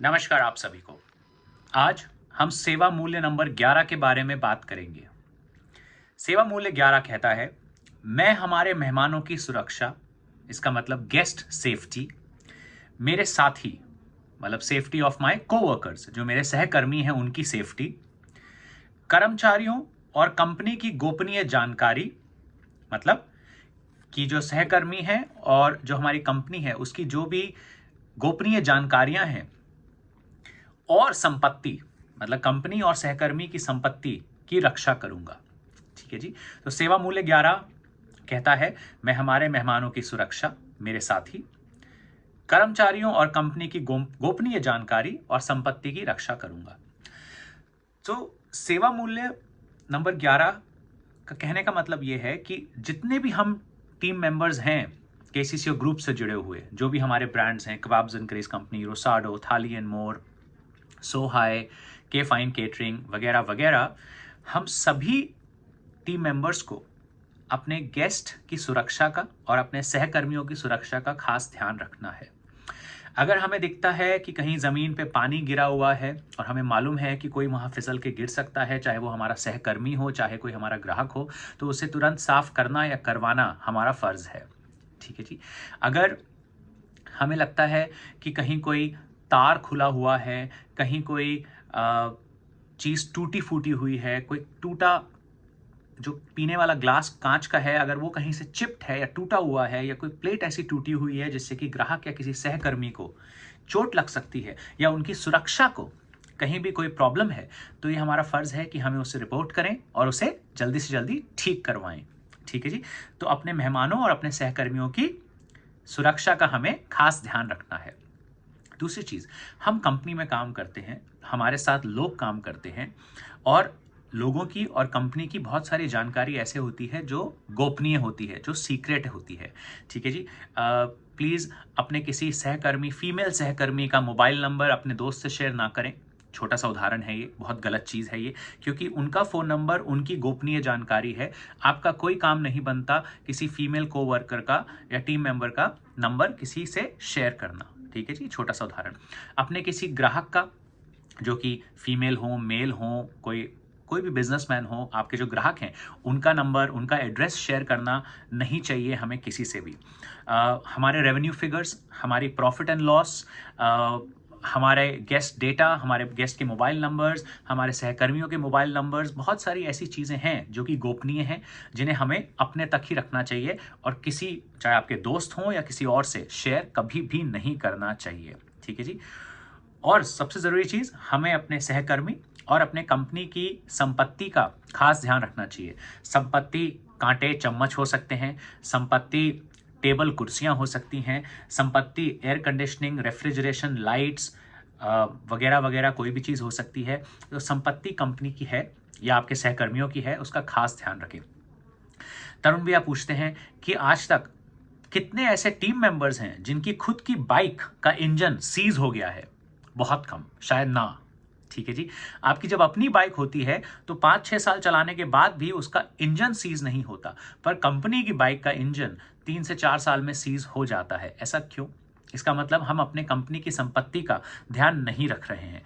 नमस्कार आप सभी को। आज हम सेवा मूल्य नंबर 11 के बारे में बात करेंगे। सेवा मूल्य 11 कहता है, मैं हमारे मेहमानों की सुरक्षा, इसका मतलब गेस्ट सेफ्टी, मेरे साथी मतलब सेफ्टी ऑफ माय कोवर्कर्स, जो मेरे सहकर्मी हैं उनकी सेफ्टी, कर्मचारियों और कंपनी की गोपनीय जानकारी, मतलब कि जो सहकर्मी हैं और जो हमारी कंपनी है उसकी जो भी गोपनीय जानकारियां हैं, और संपत्ति मतलब कंपनी और सहकर्मी की संपत्ति की रक्षा करूंगा। ठीक है जी। तो सेवा मूल्य 11 कहता है, मैं हमारे मेहमानों की सुरक्षा, मेरे साथी, कर्मचारियों और कंपनी की गोपनीय जानकारी और संपत्ति की रक्षा करूंगा। तो सेवा मूल्य नंबर 11 का कहने का मतलब यह है कि जितने भी हम टीम मेंबर्स हैं केसीसी ग्रुप से जुड़े हुए, जो भी हमारे ब्रांड्स हैं, कबाब्स एंड क्रेज कंपनी, रोसाडो, थाली एंड मोर, सो हाई, के फाइन केटरिंग वगैरह वगैरह, हम सभी टीम मेंबर्स को अपने गेस्ट की सुरक्षा का और अपने सहकर्मियों की सुरक्षा का खास ध्यान रखना है। अगर हमें दिखता है कि कहीं ज़मीन पे पानी गिरा हुआ है और हमें मालूम है कि कोई वहाँ फिसल के गिर सकता है, चाहे वो हमारा सहकर्मी हो, चाहे कोई हमारा ग्राहक हो, तो उसे तुरंत साफ करना या करवाना हमारा फ़र्ज़ है। ठीक है जी। अगर हमें लगता है कि कहीं कोई तार खुला हुआ है, कहीं कोई चीज़ टूटी फूटी हुई है, कोई टूटा जो पीने वाला ग्लास कांच का है, अगर वो कहीं से चिप्ड है या टूटा हुआ है, या कोई प्लेट ऐसी टूटी हुई है जिससे कि ग्राहक या किसी सहकर्मी को चोट लग सकती है या उनकी सुरक्षा को कहीं भी कोई प्रॉब्लम है, तो ये हमारा फर्ज है कि हमें उसे रिपोर्ट करें और उसे जल्दी से जल्दी ठीक करवाएं। ठीक है जी। तो अपने मेहमानों और अपने सहकर्मियों की सुरक्षा का हमें खास ध्यान रखना है। दूसरी चीज़, हम कंपनी में काम करते हैं, हमारे साथ लोग काम करते हैं, और लोगों की और कंपनी की बहुत सारी जानकारी ऐसे होती है जो गोपनीय होती है, जो सीक्रेट होती है। ठीक है जी। प्लीज़ अपने किसी सहकर्मी, फीमेल सहकर्मी का मोबाइल नंबर अपने दोस्त से शेयर ना करें। छोटा सा उदाहरण है ये, बहुत गलत चीज़ है ये, क्योंकि उनका फ़ोन नंबर उनकी गोपनीय जानकारी है। आपका कोई काम नहीं बनता किसी फीमेल कोवर्कर का या टीम मेंबर का नंबर किसी से शेयर करना। ठीक है जी। छोटा सा उदाहरण, अपने किसी ग्राहक का, जो कि फीमेल हो, मेल हो, कोई कोई भी बिजनेसमैन हो, आपके जो ग्राहक हैं उनका नंबर, उनका एड्रेस शेयर करना नहीं चाहिए हमें किसी से भी। हमारे रेवेन्यू फिगर्स, हमारी प्रॉफिट एंड लॉस, हमारे गेस्ट डेटा, हमारे गेस्ट के मोबाइल नंबर्स, हमारे सहकर्मियों के मोबाइल नंबर्स, बहुत सारी ऐसी चीज़ें हैं जो कि गोपनीय हैं, जिन्हें हमें अपने तक ही रखना चाहिए और किसी, चाहे आपके दोस्त हों या किसी और से, शेयर कभी भी नहीं करना चाहिए। ठीक है जी। और सबसे ज़रूरी चीज़, हमें अपने सहकर्मी और अपने कंपनी की संपत्ति का खास ध्यान रखना चाहिए। संपत्ति कांटे चम्मच हो सकते हैं, संपत्ति टेबल कुर्सियां हो सकती हैं, संपत्ति एयर कंडीशनिंग, रेफ्रिजरेशन, लाइट्स वगैरह वगैरह कोई भी चीज़ हो सकती है। तो संपत्ति कंपनी की है या आपके सहकर्मियों की है, उसका खास ध्यान रखें। तरुण भैया पूछते हैं कि आज तक कितने ऐसे टीम मेंबर्स हैं जिनकी खुद की बाइक का इंजन सीज हो गया है? बहुत कम, शायद ना। ठीक है जी। आपकी जब अपनी बाइक होती है तो 5-6 साल चलाने के बाद भी उसका इंजन सीज नहीं होता, पर कंपनी की बाइक का इंजन 3 से 4 साल में सीज हो जाता है। ऐसा क्यों? इसका मतलब हम अपने कंपनी की संपत्ति का ध्यान नहीं रख रहे हैं।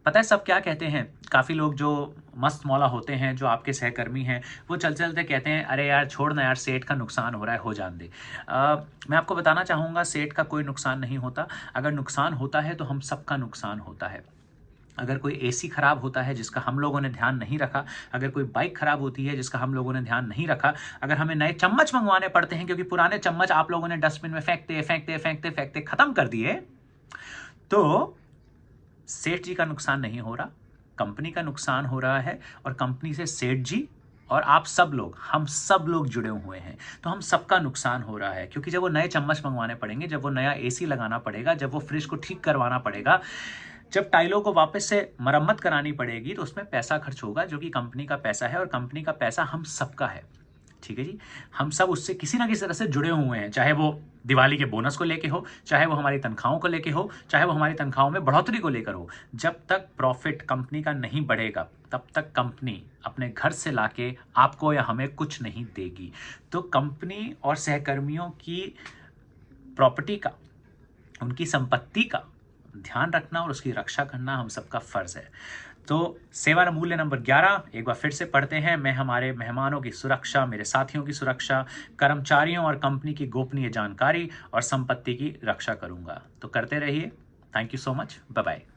पता है सब क्या कहते हैं? काफ़ी लोग जो मस्त मौला होते हैं, जो आपके सहकर्मी हैं, वो चलते चलते कहते हैं, अरे यार छोड़ ना यार, सेठ का नुकसान हो रहा है, हो जान दे। मैं आपको बताना चाहूँगा, सेठ का कोई नुकसान नहीं होता। अगर नुकसान होता है तो हम सबका नुकसान होता है। अगर कोई एसी खराब होता है जिसका हम लोगों ने ध्यान नहीं रखा, अगर कोई बाइक खराब होती है जिसका हम लोगों ने ध्यान नहीं रखा, अगर हमें नए चम्मच मंगवाने पड़ते हैं क्योंकि पुराने चम्मच आप लोगों ने डस्टबिन में फेंकते फेंकते फेंकते फेंकते खत्म कर दिए, तो सेठ जी का नुकसान नहीं हो रहा, कंपनी का नुकसान हो रहा है। और कंपनी से सेठ जी और आप सब लोग, हम सब लोग जुड़े हुए हैं, तो हम सबका नुकसान हो रहा है। क्योंकि जब वो नए चम्मच मंगवाने पड़ेंगे, जब वो नया एसी लगाना पड़ेगा, जब वो फ्रिज को ठीक करवाना पड़ेगा, जब टाइलों को वापस से मरम्मत करानी पड़ेगी, तो उसमें पैसा खर्च होगा, जो कि कंपनी का पैसा है, और कंपनी का पैसा हम सबका है। ठीक है जी। हम सब उससे किसी ना किसी तरह से जुड़े हुए हैं, चाहे वो दिवाली के बोनस को लेके हो, चाहे वो हमारी तनख्वाहों को लेके हो, चाहे वो हमारी तनख्वाहों में बढ़ोतरी को लेकर हो। जब तक प्रॉफिट कंपनी का नहीं बढ़ेगा, तब तक कंपनी अपने घर से लाके आपको या हमें कुछ नहीं देगी। तो कंपनी और सहकर्मियों की प्रॉपर्टी का, उनकी संपत्ति का ध्यान रखना और उसकी रक्षा करना हम सबका फर्ज है। तो सेवा मूल्य नंबर 11 एक बार फिर से पढ़ते हैं। मैं हमारे मेहमानों की सुरक्षा, मेरे साथियों की सुरक्षा, कर्मचारियों और कंपनी की गोपनीय जानकारी और संपत्ति की रक्षा करूंगा। तो करते रहिए। Thank you so much. Bye bye.